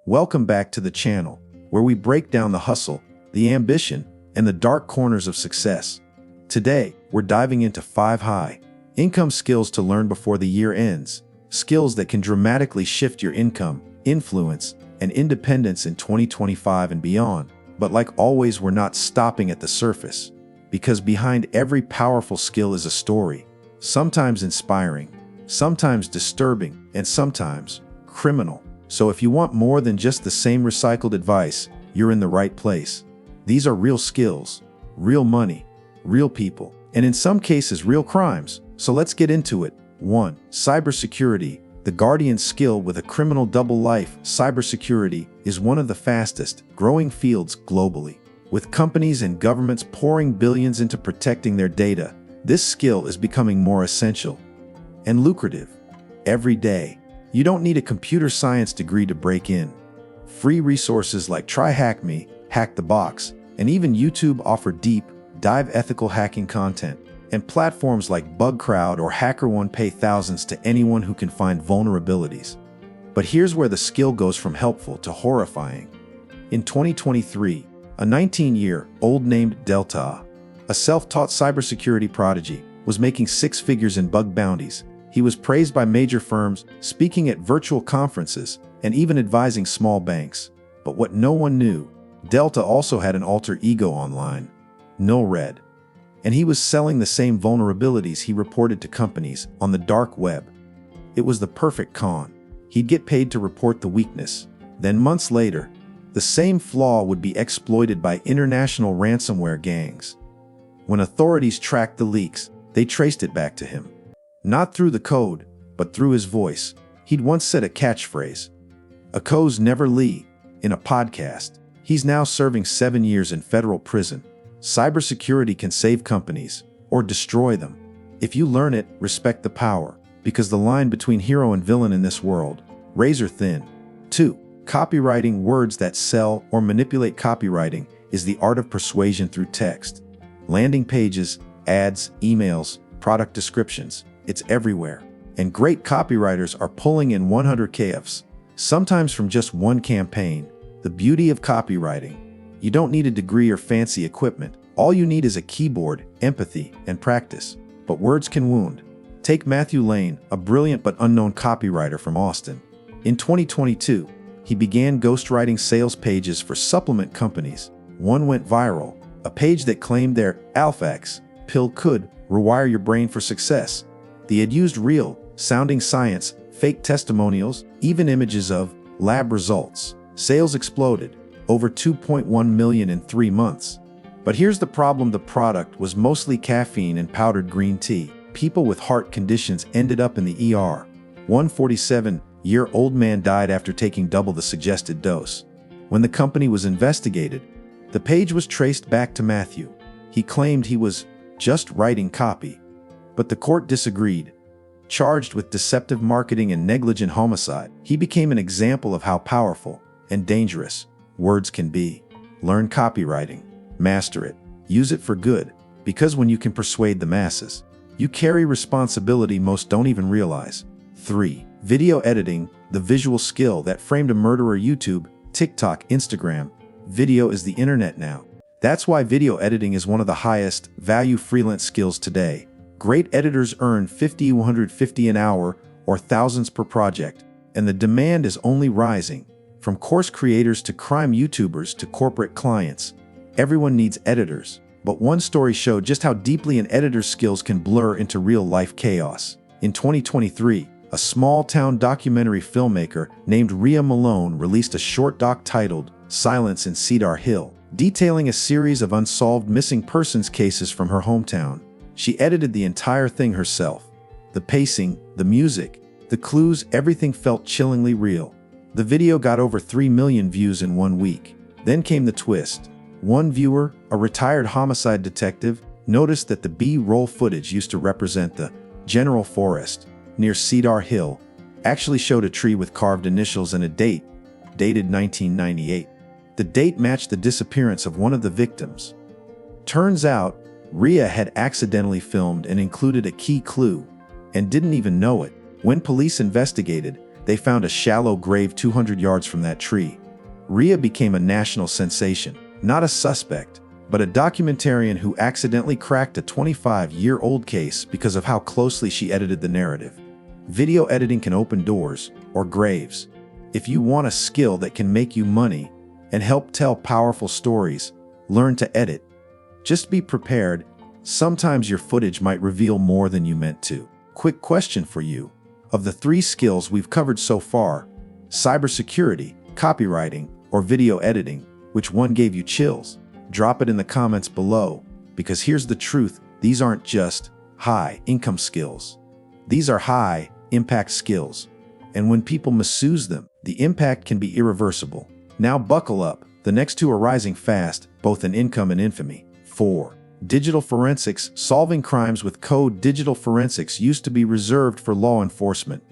Welcome back to the channel, where we break down the hustle, the ambition, and the dark corners of success. Today, we're diving into 5 high-income skills to learn before the year ends, skills that can dramatically shift your income, influence, and independence in 2025 and beyond. But like always, we're not stopping at the surface, because behind every powerful skill is a story, sometimes inspiring, sometimes disturbing, and sometimes criminal. So if you want more than just the same recycled advice, you're in the right place. These are real skills, real money, real people, and in some cases, real crimes. So let's get into it. 1. Cybersecurity, the guardian skill with a criminal double life. Cybersecurity is one of the fastest growing fields globally. With companies and governments pouring billions into protecting their data, this skill is becoming more essential and lucrative every day. You don't need a computer science degree to break in. Free resources like Try Hack Me, Hack the Box, and even YouTube offer deep dive ethical hacking content. And platforms like BugCrowd or HackerOne pay thousands to anyone who can find vulnerabilities. But here's where the skill goes from helpful to horrifying. In 2023, a 19-year-old named Delta, a self-taught cybersecurity prodigy, was making 6 figures in bug bounties. He was praised by major firms, speaking at virtual conferences, and even advising small banks. But what no one knew, Delta also had an alter ego online, No Red. And he was selling the same vulnerabilities he reported to companies on the dark web. It was the perfect con. He'd get paid to report the weakness. Then months later, the same flaw would be exploited by international ransomware gangs. When authorities tracked the leaks, they traced it back to him. Not through the code, but through his voice. He'd once said a catchphrase, "A co's never lee," in a podcast. He's now serving 7 years in federal prison. Cybersecurity can save companies or destroy them. If you learn it, respect the power, because the line between hero and villain in this world, razor thin. 2. Copywriting, words that sell or manipulate. Copywriting is the art of persuasion through text. Landing pages, ads, emails, product descriptions. It's everywhere. And great copywriters are pulling in 100K Fs, sometimes from just one campaign. The beauty of copywriting: you don't need a degree or fancy equipment. All you need is a keyboard, empathy, and practice. But words can wound. Take Matthew Lane, a brilliant but unknown copywriter from Austin. In 2022, he began ghostwriting sales pages for supplement companies. One went viral, a page that claimed their Alphax pill could rewire your brain for success. They had used real-sounding science, fake testimonials, even images of lab results. Sales exploded, over 2.1 million in 3 months. But here's the problem: the product was mostly caffeine and powdered green tea. People with heart conditions ended up in the ER. One 47-year-old man died after taking double the suggested dose. When the company was investigated, the page was traced back to Matthew. He claimed he was just writing copy. But the court disagreed. Charged with deceptive marketing and negligent homicide, he became an example of how powerful and dangerous words can be. Learn copywriting, master it, use it for good, because when you can persuade the masses, you carry responsibility most don't even realize. 3. Video editing, the visual skill that framed a murderer. YouTube, TikTok, Instagram. Video is the internet now. That's why video editing is one of the highest value freelance skills today. Great editors earn $50, $150 an hour, or thousands per project, and the demand is only rising. From course creators to crime YouTubers to corporate clients, everyone needs editors. But one story showed just how deeply an editor's skills can blur into real-life chaos. In 2023, a small-town documentary filmmaker named Rhea Malone released a short doc titled Silence in Cedar Hill, detailing a series of unsolved missing persons cases from her hometown. She edited the entire thing herself. The pacing, the music, the clues, everything felt chillingly real. The video got over 3 million views in 1 week. Then came the twist. One viewer, a retired homicide detective, noticed that the B-roll footage used to represent the General Forest near Cedar Hill actually showed a tree with carved initials and a date, dated 1998. The date matched the disappearance of one of the victims. Turns out, Rhea had accidentally filmed and included a key clue, and didn't even know it. When police investigated, they found a shallow grave 200 yards from that tree. Rhea became a national sensation, not a suspect, but a documentarian who accidentally cracked a 25-year-old case because of how closely she edited the narrative. Video editing can open doors or graves. If you want a skill that can make you money and help tell powerful stories, learn to edit. Just be prepared. Sometimes your footage might reveal more than you meant to. Quick question for you. Of the 3 skills we've covered so far, cybersecurity, copywriting, or video editing, which one gave you chills? Drop it in the comments below, because here's the truth, these aren't just high-income skills. These are high-impact skills. And when people misuse them, the impact can be irreversible. Now buckle up, the next 2 are rising fast, both in income and infamy. 4. Digital forensics, solving crimes with code. Digital forensics used to be reserved for law enforcement.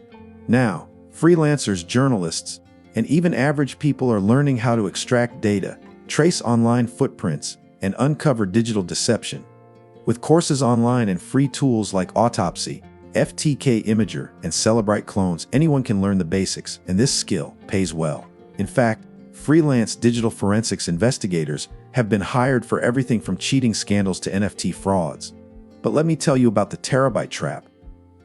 Now, freelancers, journalists, and even average people are learning how to extract data, trace online footprints, and uncover digital deception. With courses online and free tools like Autopsy, FTK Imager, and Celebrite Clones, anyone can learn the basics, and this skill pays well. In fact, freelance digital forensics investigators have been hired for everything from cheating scandals to NFT frauds. But let me tell you about the terabyte trap.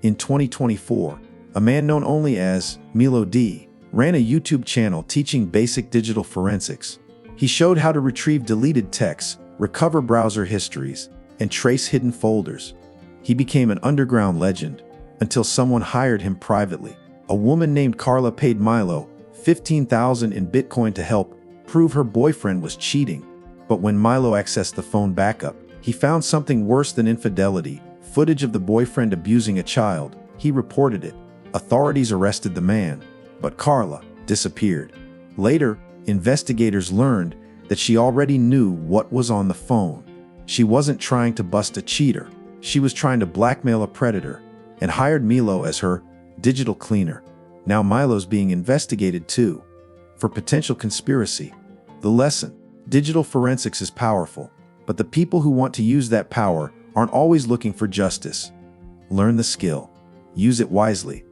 In 2024, a man known only as Milo D ran a YouTube channel teaching basic digital forensics. He showed how to retrieve deleted texts, recover browser histories, and trace hidden folders. He became an underground legend until someone hired him privately. A woman named Carla paid Milo $15,000 in Bitcoin to help prove her boyfriend was cheating. But when Milo accessed the phone backup, he found something worse than infidelity, footage of the boyfriend abusing a child. He reported it. Authorities arrested the man, but Carla disappeared. Later, investigators learned that she already knew what was on the phone. She wasn't trying to bust a cheater. She was trying to blackmail a predator and hired Milo as her digital cleaner. Now Milo's being investigated too for potential conspiracy. The lesson: digital forensics is powerful, but the people who want to use that power aren't always looking for justice. Learn the skill, use it wisely,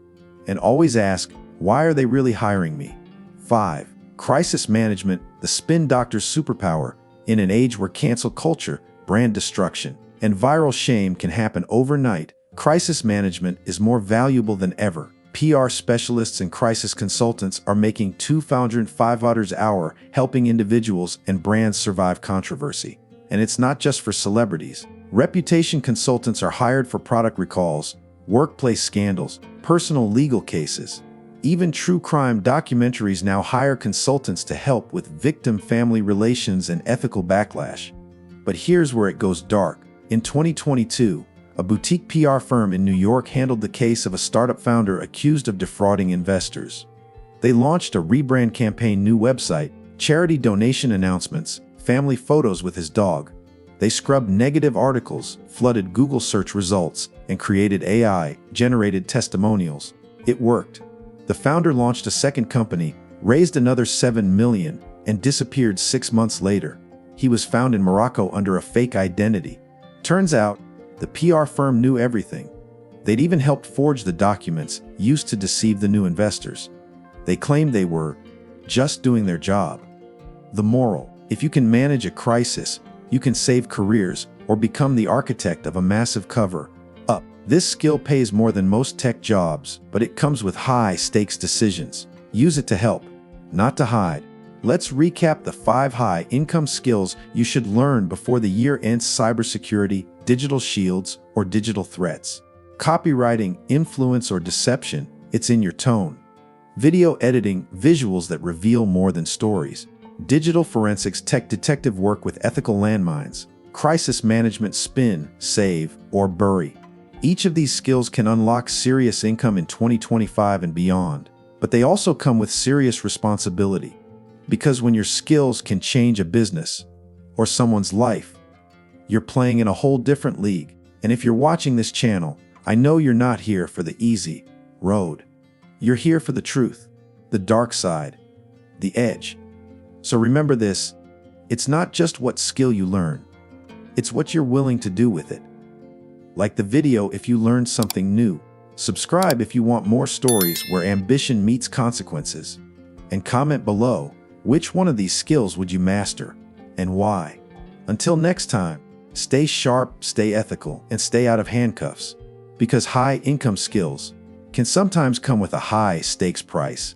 and always ask, why are they really hiring me? 5. Crisis management, the spin doctor's superpower. In an age where cancel culture, brand destruction, and viral shame can happen overnight, crisis management is more valuable than ever. PR specialists and crisis consultants are making $205 an hour helping individuals and brands survive controversy. And it's not just for celebrities. Reputation consultants are hired for product recalls, workplace scandals, personal legal cases. Even true crime documentaries now hire consultants to help with victim-family relations and ethical backlash. But here's where it goes dark. In 2022, a boutique PR firm in New York handled the case of a startup founder accused of defrauding investors. They launched a rebrand campaign, new website, charity donation announcements, family photos with his dog. They scrubbed negative articles, flooded Google search results, and created AI-generated testimonials. It worked. The founder launched a second company, raised another $7 million, and disappeared 6 months later. He was found in Morocco under a fake identity. Turns out, the PR firm knew everything. They'd even helped forge the documents used to deceive the new investors. They claimed they were just doing their job. The moral: if you can manage a crisis, you can save careers or become the architect of a massive cover-up. This skill pays more than most tech jobs, but it comes with high-stakes decisions. Use it to help, not to hide. Let's recap the 5 high-income skills you should learn before the year ends: cybersecurity, digital shields, or digital threats. Copywriting, influence or deception, it's in your tone. Video editing, visuals that reveal more than stories. Digital forensics, tech detective work with ethical landmines. Crisis management, spin, save, or bury. Each of these skills can unlock serious income in 2025 and beyond, but they also come with serious responsibility. Because when your skills can change a business or someone's life, you're playing in a whole different league. And if you're watching this channel, I know you're not here for the easy road. You're here for the truth, the dark side, the edge. So remember this: it's not just what skill you learn, it's what you're willing to do with it. Like the video, if you learned something new, Subscribe if you want more stories where ambition meets consequences. And comment below, which one of these skills would you master, and why? Until next time, stay sharp, stay ethical, and stay out of handcuffs, because high income skills can sometimes come with a high stakes price.